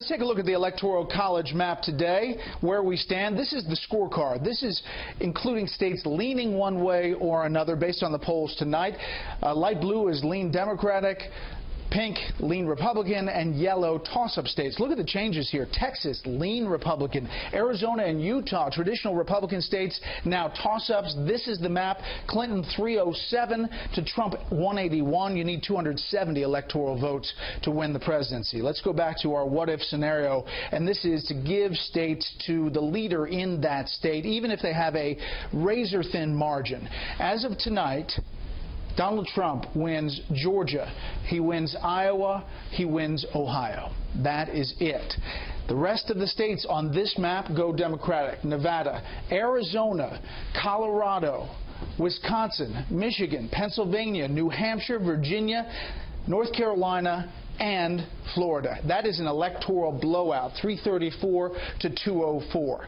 Let's take a look at the Electoral College map today, where we stand. This is the scorecard. This is including states leaning one way or another based on the polls tonight. Light blue is lean Democratic, pink, lean Republican, and yellow, toss-up states. Look at the changes here. Texas, lean Republican. Arizona and Utah, traditional Republican states, now toss-ups. This is the map. Clinton 307 to Trump 181. You need 270 electoral votes to win the presidency. Let's go back to our what-if scenario, and this is to give states to the leader in that state, even if they have a razor-thin margin. As of tonight, Donald Trump wins Georgia, he wins Iowa, he wins Ohio. That is it. The rest of the states on this map go Democratic. Nevada, Arizona, Colorado, Wisconsin, Michigan, Pennsylvania, New Hampshire, Virginia, North Carolina, and Florida. That is an electoral blowout, 334 to 204.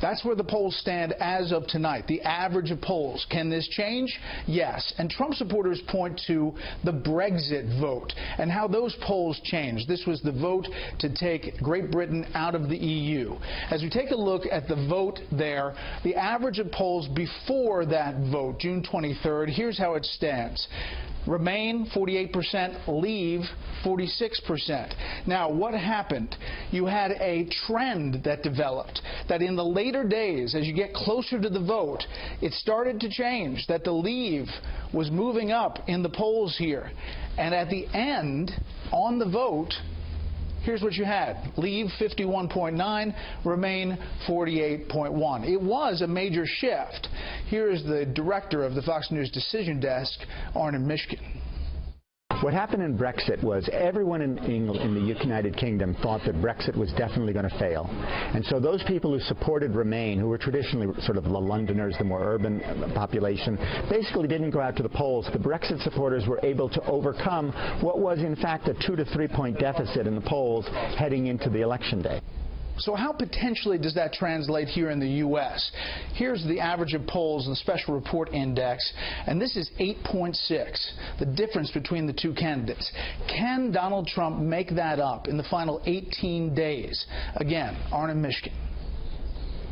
That's where the polls stand as of tonight, the average of polls. Can this change? Yes. And Trump supporters point to the Brexit vote and how those polls changed. This was the vote to take Great Britain out of the EU. As we take a look at the vote there, the average of polls before that vote, June 23rd, here's how it stands. Remain, 48%, leave, 46%. Now, what happened? You had a trend that developed, that in the later days, as you get closer to the vote, it started to change, that the leave was moving up in the polls here. And at the end, on the vote, here's what you had. Leave 51.9, remain 48.1. It was a major shift. Here is the director of the Fox News Decision Desk, Arnon Mishkin. What happened in Brexit was everyone in England, in the United Kingdom, thought that Brexit was definitely going to fail. And so those people who supported Remain, who were traditionally sort of the Londoners, the more urban population, basically didn't go out to the polls. The Brexit supporters were able to overcome what was in fact a 2 to 3 point deficit in the polls heading into the election day. So how potentially does that translate here in the U.S.? Here's the average of polls, the Special Report Index, and this is 8.6, the difference between the two candidates. Can Donald Trump make that up in the final 18 days? Again, Arnon Mishkin.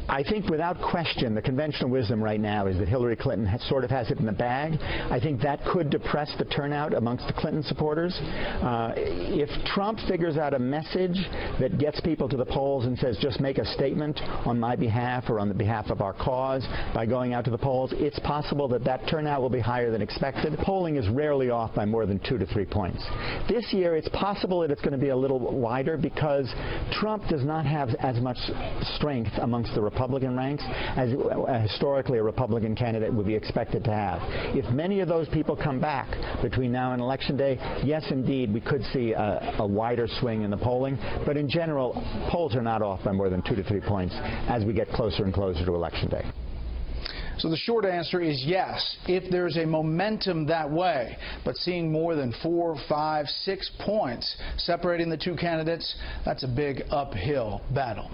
I think without question the conventional wisdom right now is that Hillary Clinton sort of has it in the bag. I think that could depress the turnout amongst the Clinton supporters. If Trump figures out a message that gets people to the polls and says just make a statement on my behalf or on the behalf of our cause by going out to the polls, it's possible that that turnout will be higher than expected. Polling is rarely off by more than 2 to 3 points. This year it's possible that it's going to be a little wider because Trump does not have as much strength amongst the Republican ranks as historically a Republican candidate would be expected to have. If many of those people come back between now and Election Day, yes, indeed, we could see a wider swing in the polling. But in general, polls are not off by more than 2 to 3 points as we get closer and closer to Election Day. So the short answer is yes, if there's a momentum that way. But seeing more than 4, 5, 6 points separating the two candidates, that's a big uphill battle.